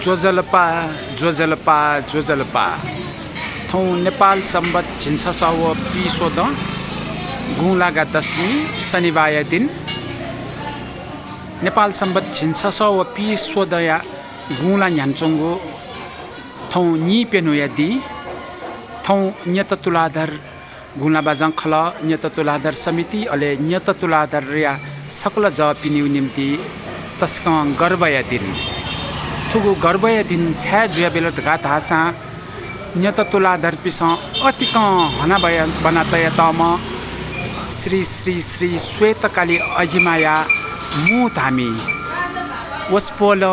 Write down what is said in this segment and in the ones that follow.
जोजलपा जोजलपा जोजलपा थौ नेपाल सम्बत झिन्छसाव पिसोद गुलागा दशमी शनिबार दिन नेपाल सम्बत झिन्छसाव पिसोदया गुला न्यान्चोंगो थौ नि पेनुया दि थौ न्यत तुलाधर गुला बाजं खल न्यत तुलाधर समिति अले न्यत तुलाधर या सकल ज पिनिउ निम्ति तस्क गर्वया दिन थुगु गर्वया दिन छ्या जुया बेल घात हासा न्यत तुलाधर पिस अतिक हना बनातया तम श्री श्री श्री श्वेतकाली अजिमाया मु धामी वसफोल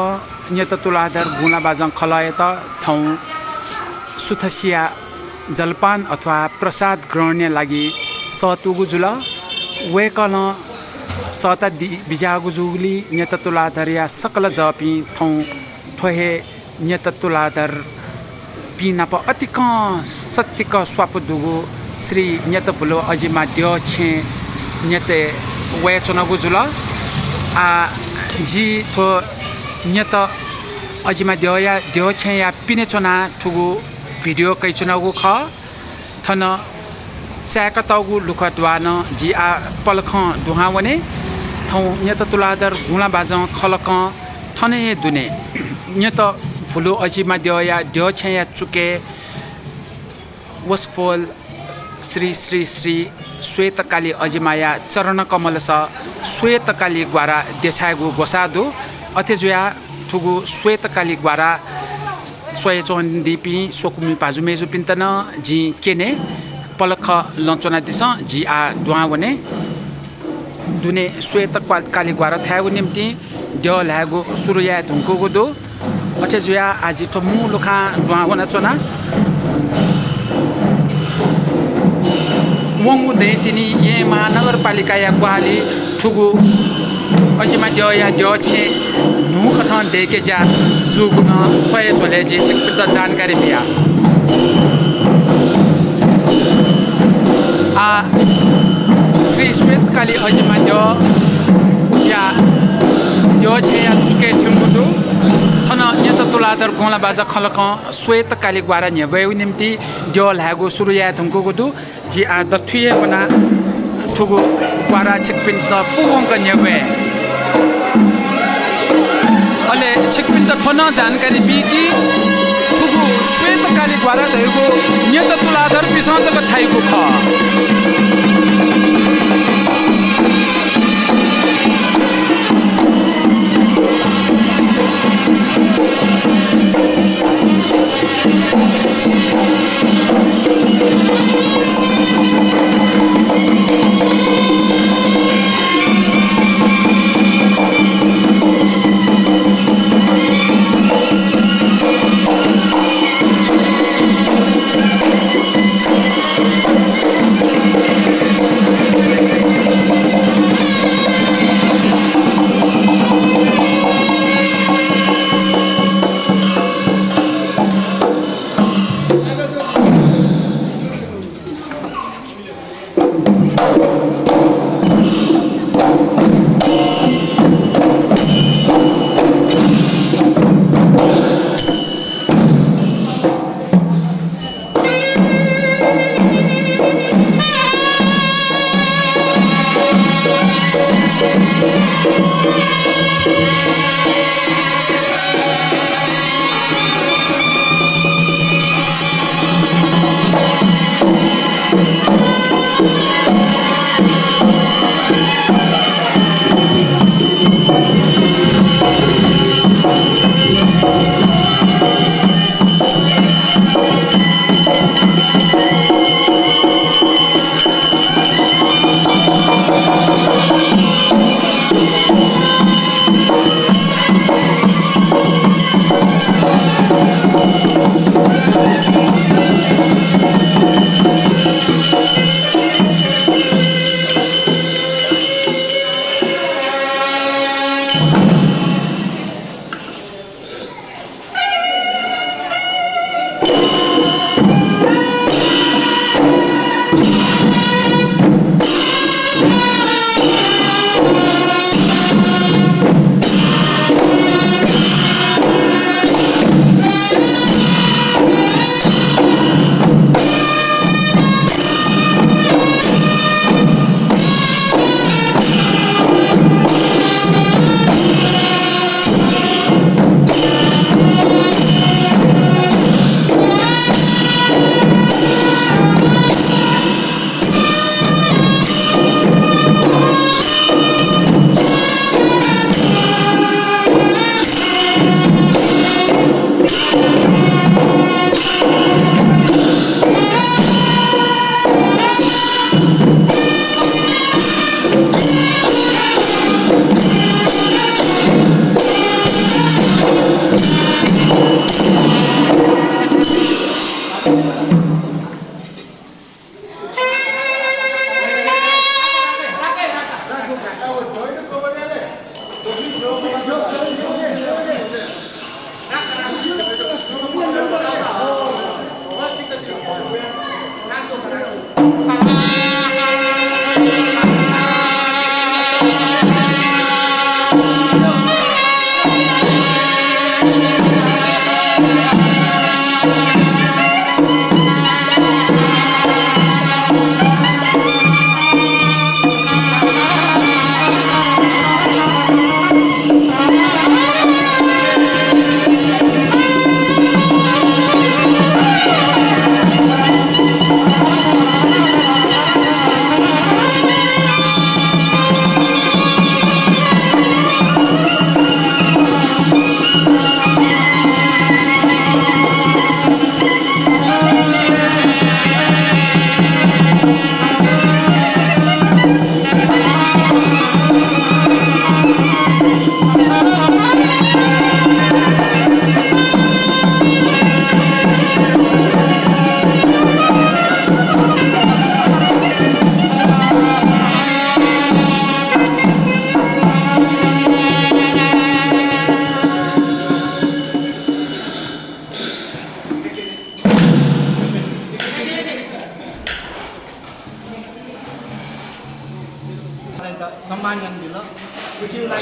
न्यत तुलाधर गुना बाजं खलयत थौ सुथसिया जलपान अथवा प्रसाद ग्रहण लागि सतुगुजुल वेकल सता बिजागुजुली न्यत तुलाधर या सकल जपी थौ ठोहे न्यत तुलाधर पिनाप अतिक सत्यक स्वापुदुगु श्री न्यत फुलो अजिमा द्यो छे न्यते वे चुनगुजुल आ जी थो न्यत अजिमा द्यो छे या पिने चुना थुगु भिडियो कै चुनागु ख थन च्याकतगु लुखद्वान जी आ पलख दुहावने थौ न्यत तुलाधर गुला बाजं खलक थने दुने न्यत फुलो अजिमा द्यो छे या चुके वसफोल श्री श्री श्री श्वेतकाली अजिमाया णकमलस श्वेतकाली ग्वारा देशागु गोसादु अथेजुया थुगु श्वेतकाली ग्वारा सोयचोन दिपी सोकुमी पाजुमेजु पिन्तन जी केने पलख लंचोना दिस जी आ दुआवने दुने श्वेतकाली ग्वारा थागु निम्ति द्यो लागु सुरुया धुंकुगु दु अथेजुया आजि थो मु लुखा दुआवना चोना वंगु देतिनी ये महानगरपालिका या ग्वाली थुगु अजिमा द्यो छे नु कथन देके जा जुगुन पय झोले जी छिकपित जानकारी बिया आ श्री श्वेतकाली अजिमा द्यो छे या चुके थिमुदु थन न्यत तुलाधर गोला बाजा खलक श्वेतकाली ग्वारा न्यवयु निम्ति द्यो लागु सुरुया धुंकुगुदु जी आ दथुये बना थुगु ग्वारा छिकपिन त पुगोंक न्यवे अले छिकपिन त फोन जानकारी बिकी थुगु श्वेतकाली ग्वारा धैगु न्यत तुलाधर बिसंजक थाइगु ख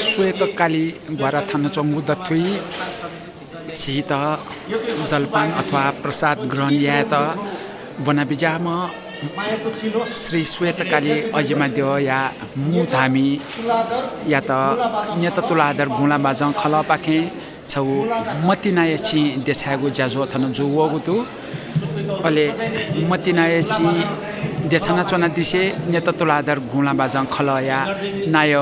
श्वेतकाली ग्वारा थान चंगु दथुई छित जलपान अथवा प्रसाद ग्रहण या त वनाबिजाम श्री श्वेतकाली अजिमादेव या मुधामी या त न्यत तुलाधर गुला बाजं खल पाखे छौ मतिनायची देछागु जाजो थन जुवगुतु अले मतिनायची देछना चना दिसे न्यत तुलाधर गुला बाजं खल या नाय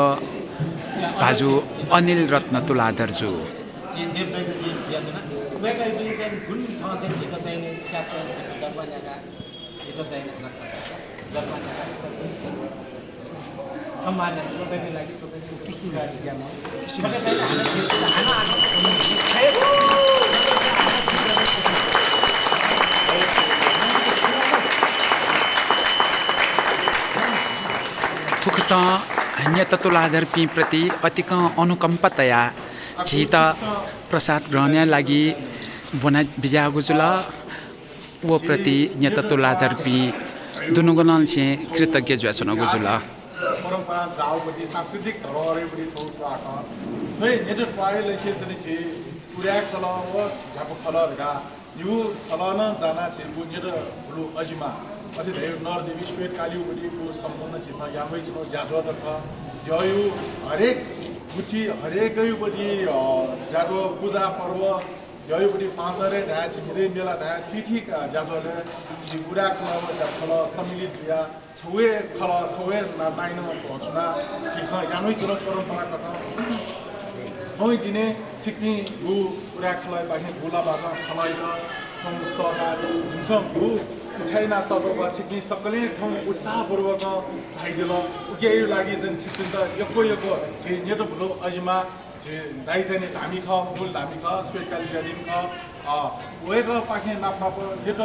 भाजु अनिल रत्न तुलाधर जु थुकत न्यत तुलाधर पी प्रति अतिक अनुकम्पतया छित प्रसाद ग्रहण लागि बना बिजा गुजुल वो प्रति न्यत तुलाधर पी दुनुगुणन से कृतज्ञ ज्वासन गुजुल परंपरा जाओपति सांस्कृतिक धरोहरपति छौको आका नै नेट पाइले छ चाहिँ छि पुरा कला व झापो कलरका यु कलन जाना छ बुनेर ब्लु अजिमा अझै धेरै नरदेवी श्वेतकालीपति को सम्पूर्ण छिसा यामै छ जाजो तक जयु हरेक गुठी हरेकैपति जाजो पूजा पर्व जयपति पाँचरे ढाए छिरे मेला ढाए ठीक जाजोले पुरा कला सम्मिलित या छौए खला छौए नाइन छुना किसा यामै तुर परम्परा कथा होइ दिने छिक्नी गु पुरा खला बाहे गोला बाजा खलाइ र हम सहकारी हुन्छ गु छैना सबको छिक्नी सकले ठाउँ उत्साहपूर्वक चाहिदिल उके लागि जन छिक्नी त यको यको जे नेट भलो अजिमा जे दाइ चाहिँ धामी ख मूल धामी ख श्वेतकाली गदिन ख वेको पाखे नाप्ना यो त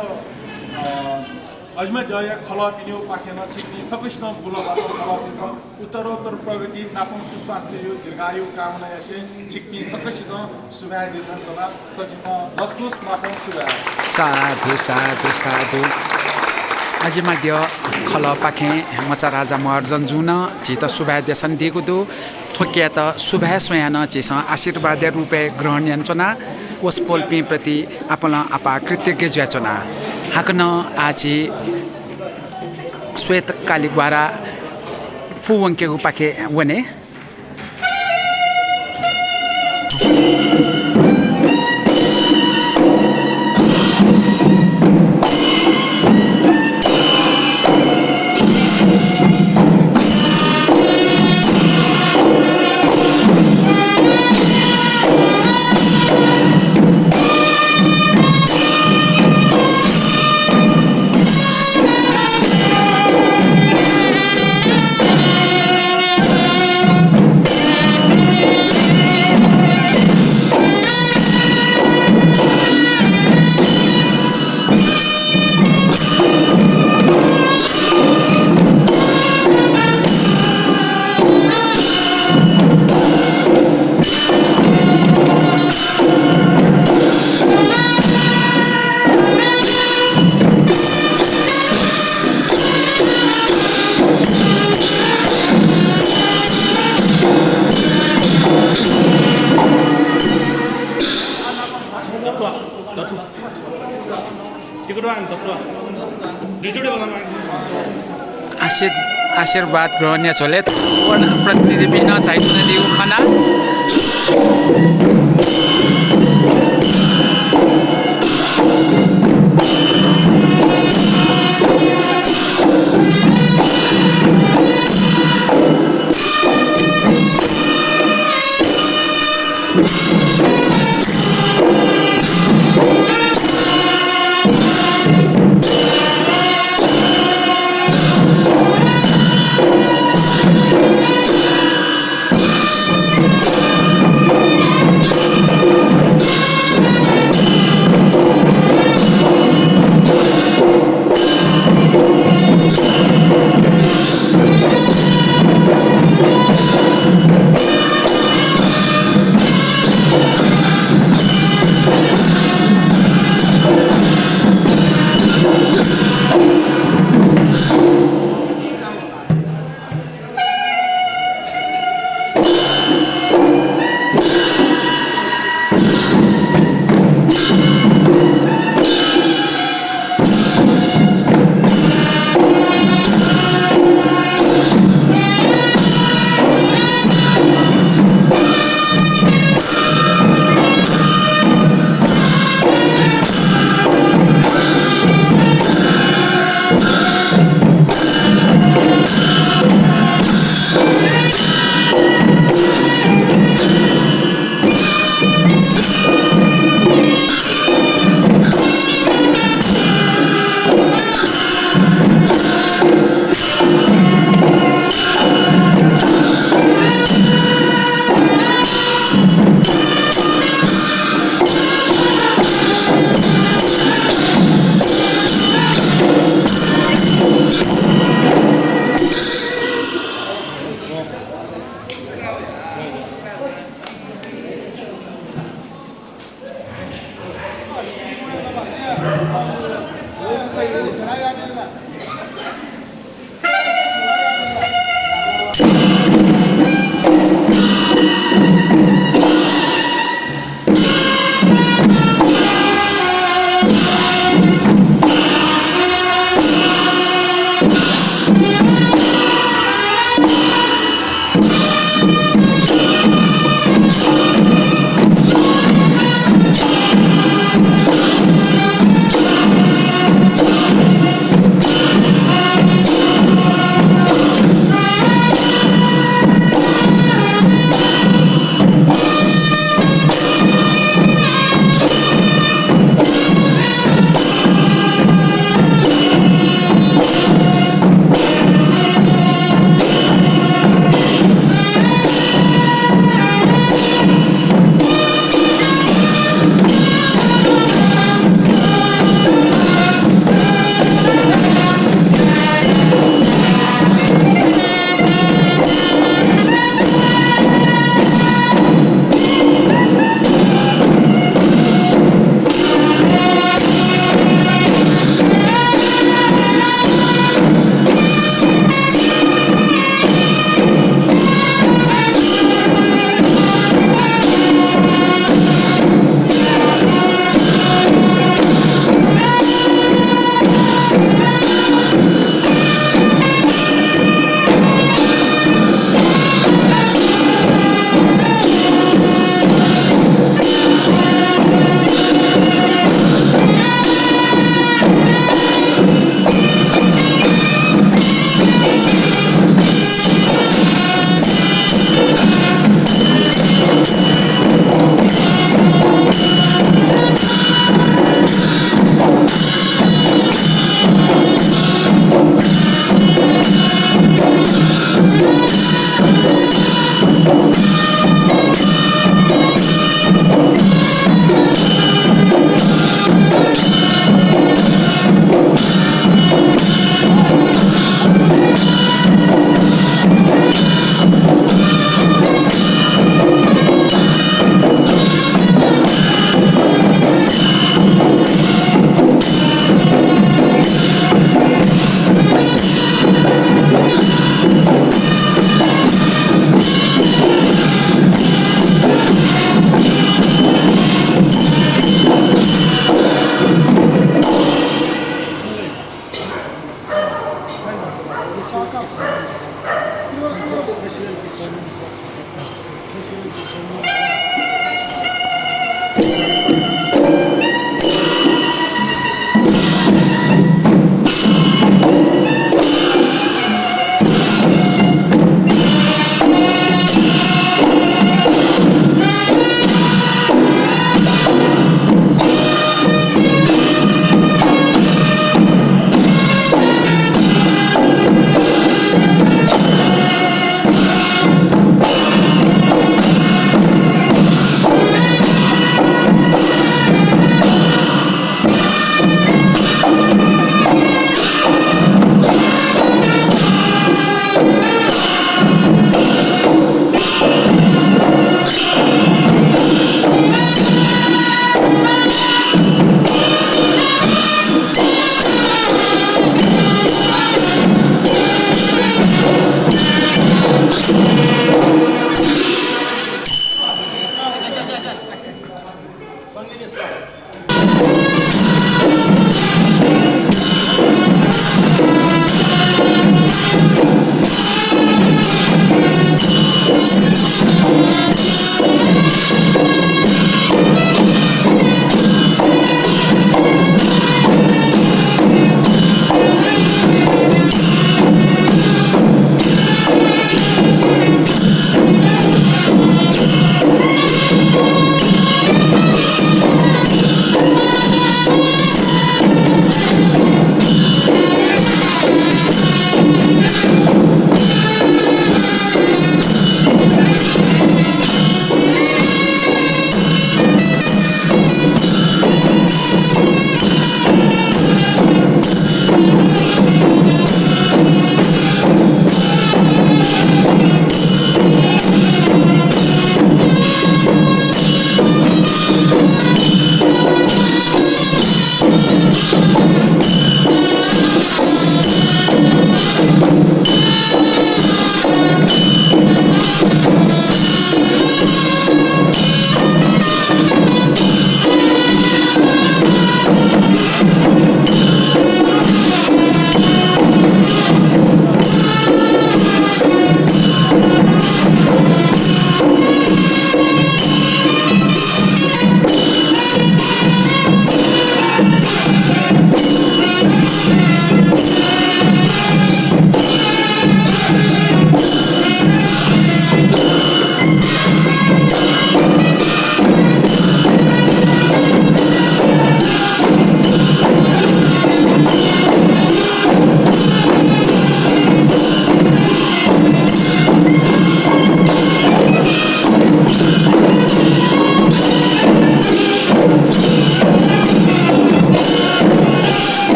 अजमा जय खला पिन्यो पाखेन छिक्नी सकिष्ण बुलबाट खला पिन्छ उत्तरोत्तर प्रगति नापन सुस्वास्थ्य यो दीर्घायु कामना यसे छिक्नी सकिष्ण सुगाय दिन्छ चला सकिष्ण नस्नुस नापन सुगाय साधु साधु साधु अजिमा दियो खल पाखे मचा राजा महर्जन जुन चित सुभा देशन दिएको दु थोकिया त सुभा स्वयान चिस आशीर्वाद रूपे ग्रहण यन्चना ओस पोल्पी प्रति आपला आपा कृतज्ञ ज्याचना हाकन आची श्वेतकाली ग्वारा फुवंकेको पाखे वने आशीर्वाद ग्रहण चले प्रतिदिन चाहिए दिउ खाना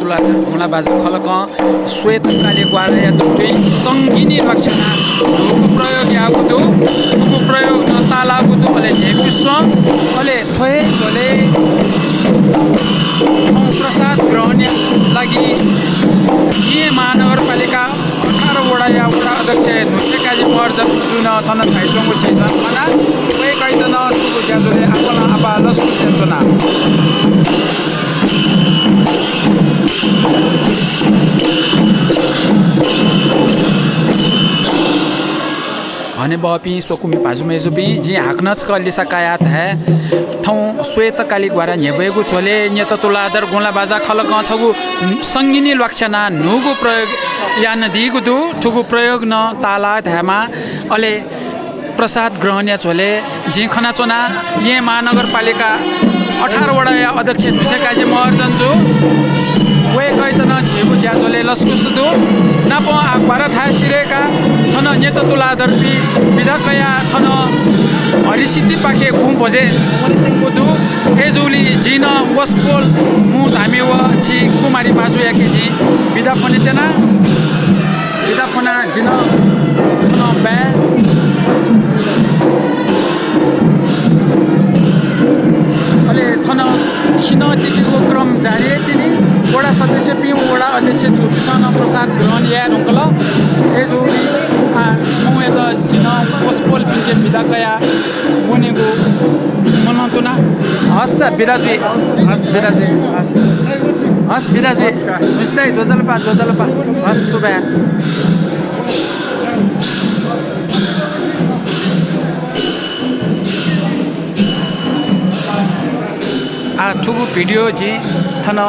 तुलाधर गुणा बाजा खलक श्वेतकाली ग्वारा या दुई सङ्गिनी लक्षणा ढुको प्रयोग या बुदु ढुको प्रयोग न ताला बुदु अले नेपिस्व अले थोए झोले प्रसाद ग्रहण लागि यी महानगरपालिका 18 वडा या वडा अध्यक्ष नुसेकाजी महर्जन जुन थन थाइचोङको छेसन खाना वे कैतन सुको ज्याजोले आपला आपा लसु सेन्चना हने बपी सोकुमी पाजुमे जुपी जी हाक्नस कलिसा कायात है थौ श्वेतकाली ग्वारा नेबेगु छोले न्यत तुलाधर गुणा बाजा खलक छगु सङ्गिनी लक्षणा नुगु प्रयोग यान दिगु दु ठुगु प्रयोग न ताला धामा अले प्रसाद ग्रहण या छोले जी खना चोना ये महानगरपालिका 18 वडा या अध्यक्ष नुसेकाजी महर्जन जो वे कैतन झेगु ज्याजोले लस्कु सुदु नाप आक्वारा था सिरेका थन नेत तुलाधर पी विधाकया थन हरिसिद्धि पाके घुम भोजे कुदु एजुली जिन वस्पोल मु धामे व छि कुमारी बाजु याके जी विधा फनितेना विधा फना जिन थन बे अले थन खिन तिको क्रम जारी तिनी वडा सदस्य पि वडा अध्यक्ष जुसन प्रसाद ग्रहण या रंकल एजुली म एत जिन वस्पोल पिके विधाकया बनेको मनन्तुना हस् बिराजी हस् बिराजी हस् बिराजी बुझ्दै जोजलपा हस् सुबा आ ठुगु भिडियो जी थन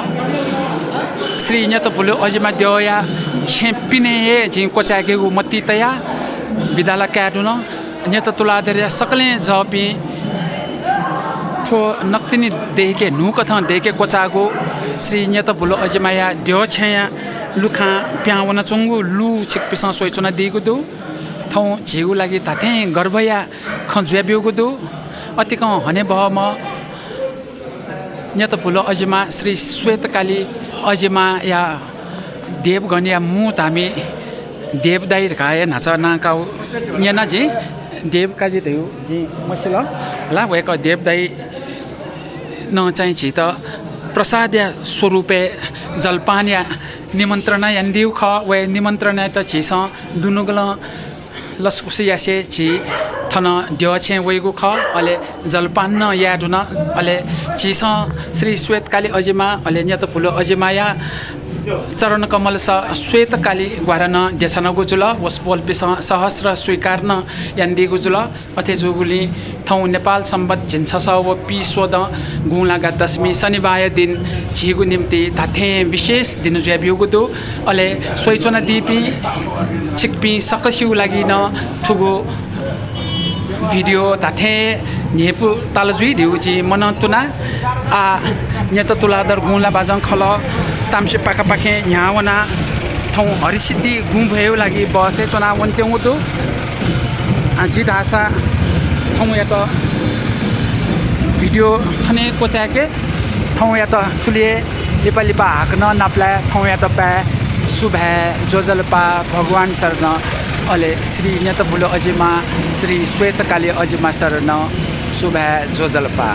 श्री न्यत फुलो अजिमा देवया छेपिने जी कोचागेगु मत्ती तया विद्यालय क्याडुन न्यत तुलाधर सकले जपी ठो नक्तिनी देखे नु कथा देखे कोचागो श्री न्यत फुलो अजिमाया देव छया लुखा प्यावन चंगु लु छिकपिस सोइचना दिगु दु थौ झेगु लागि ताथे गर्भया खजुयाबिगु दु अतिक हने बहम न्यत फुलो अजिमा श्री श्वेतकाली अजिमा या देवगण या मु तामी देवदाई गाय नाचा नाकाउ न्याना जी देवकाजी थयो जी मसिला ला वेक देवदाई न चाहिँ छि त प्रसाद या स्वरूपे जलपान या निमन्त्रण यान्दिउ ख वे निमन्त्रण त छिस दुनुगल लस्कुसी यासे छि थन देवछे वेगु ख अले जलपान न याडुन अले छिस श्री श्वेतकाली अजिमा अले न्यत फुलो अजिमाया चरण णकमलस श्वेतकाली ग्वारा न देशन गुजुल वस्पोल पिस सहस्र स्वीकार्न यान्दी गुजुल अथे जुगुली थौ नेपाल सम्बत झिन्छ व पिसोद गुलागा दशमी शनिबार दिन झिगु निम्ति धाथे विशेष दिन ज्याबिउगु दु अले सोइचोना दिपी छिकपी सकसिउ लागि न ठुगु भिडियो धाथे नेपु तालजुई दिउजी मनन्तुना आ न्यत तुलाधर गुला बाजङ खल तामसे पाखापाखे न्यावना थौ हरिसिद्धि गुम भयो लागि बसे चुना वन्त्यौ दु जित आशा थौ या त भिडियो खने कोचाके थौ या त ठुलिए लिपालिपा हाक्न नाप्ला थौ या त पा सुभा जोजलपा भगवान शरण अले श्री न्यत फुलो अजिमा श्री श्वेतकाली अजिमा शरण सुभा जोजलपा